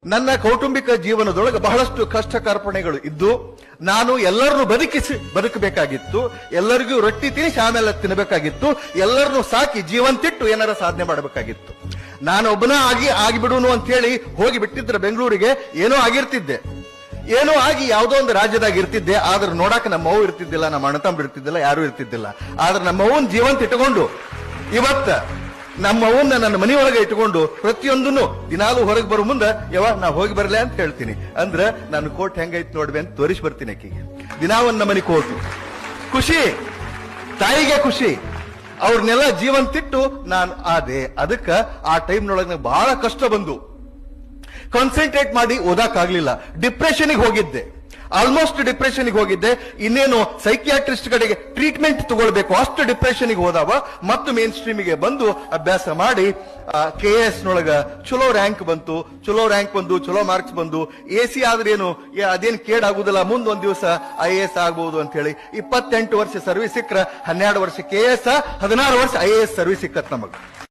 ನನ್ನ ಕೌಟುಂಬಿಕ ಜೀವನದೊಳಗೆ ಬಹಳಷ್ಟು ಕಷ್ಟ ಕಾರ್ಪಣೆಗಳು ಇದ್ದು ನಾನು ಎಲ್ಲರನ್ನು ಬದುಕಬೇಕಾಗಿತ್ತು. ಎಲ್ಲರಿಗೂ ರೊಟ್ಟಿ ತಿನಿಸಿ ಆಮೇಲೆ ತಿನ್ನಬೇಕಾಗಿತ್ತು. ಎಲ್ಲರನ್ನು ಸಾಕಿ ಜೀವಂತಿಟ್ಟು ಏನಾರ ಸಾಧನೆ ಮಾಡಬೇಕಾಗಿತ್ತು. ನಾನು ಒಬ್ಬನ ಆಗಿಬಿಡುನು ಅಂತ ಹೇಳಿ ಹೋಗಿ ಬಿಟ್ಟಿದ್ರೆ ಬೆಂಗಳೂರಿಗೆ ಏನೋ ಆಗಿರ್ತಿದ್ದೆ. ಏನೋ ಆಗಿ ಯಾವುದೋ ಒಂದು ರಾಜ್ಯದಾಗ ಇರ್ತಿದ್ದೆ. ಆದ್ರೆ ನೋಡಾಕ ನಮ್ಮ ಅವ್ವ ಇರ್ತಿದ್ದಿಲ್ಲ, ನಮ್ಮ ಅಣ್ಣತಮ್ಮ ಇರ್ತಿದ್ದಿಲ್ಲ, ಯಾರು ಇರ್ತಿದ್ದಿಲ್ಲ. ಆದ್ರೆ ನಮ್ಮ ಅವ್ವನ್ ಜೀವಂತ ಇಟ್ಟುಕೊಂಡು ಇವತ್ತ ನಮ್ಮ ಅವನ್ನ ನನ್ನ ಮನೆಯೊಳಗೆ ಇಟ್ಟುಕೊಂಡು ಪ್ರತಿಯೊಂದನ್ನು ದಿನಾಲೂ ಹೊರಗೆ ಬರೋ ಮುಂದೆ ನಾ ಹೋಗಿ ಬರಲೇ ಅಂತ ಹೇಳ್ತೀನಿ. ಅಂದ್ರ ನಾನು ಕೋಟ್ ಹೆಂಗೈತ್ ನೋಡ್ಬಿ ಅಂತ ತೋರಿಸಿ ಬರ್ತೀನಿ. ಆಕಿಗೆ ದಿನಾವನ್ನ ಮನೆ ಕೋಟು ಖುಷಿ, ತಾಯಿಗೆ ಖುಷಿ. ಅವ್ರನ್ನೆಲ್ಲ ಜೀವಂತಿಟ್ಟು ನಾನು ಆದೆ. ಅದಕ್ಕ ಆ ಟೈಮ್ನೊಳಗೆ ಬಹಳ ಕಷ್ಟ ಬಂದು ಕಾನ್ಸಂಟ್ರೇಟ್ ಮಾಡಿ ಓದಾಕಾಗ್ಲಿಲ್ಲ. ಡಿಪ್ರೆಷನ್ಗೆ ಹೋಗಿದ್ದೆ, ಆಲ್ಮೋಸ್ಟ್ ಡಿಪ್ರೆಷನ್ಗೆ ಹೋಗಿದ್ದೆ. ಇನ್ನೇನು ಸೈಕಿಯಾಟ್ರಿಸ್ಟ್ ಕಡೆಗೆ ಟ್ರೀಟ್ಮೆಂಟ್ ತಗೊಳ್ಬೇಕು ಅಷ್ಟು ಡಿಪ್ರೆಷನ್ಗೆ ಹೋದವ. ಮತ್ತು ಮೇನ್ ಸ್ಟ್ರೀಮಿಗೆ ಬಂದು ಅಭ್ಯಾಸ ಮಾಡಿ KS ನೊಳಗ ಚಲೋ ರ್ಯಾಂಕ್ ಬಂತು. ಚಲೋ ರ್ಯಾಂಕ್ ಬಂದು ಚಲೋ ಮಾರ್ಕ್ಸ್ ಬಂದು AC ಆದ್ರೇನು ಅದೇನು ಕೇಡಾಗುದಿಲ್ಲ, ಮುಂದೊಂದ್ ದಿವಸ IAS ಆಗ್ಬಹುದು ಅಂತ ಹೇಳಿ 28 ವರ್ಷ ಸರ್ವಿಸ್ ಸಿಕ್ಕ್ರ 12 ವರ್ಷ KS, 16 ವರ್ಷ IAS ಸರ್ವಿಸ್ ಸಿಕ್ಕತ್ ನಮಗ.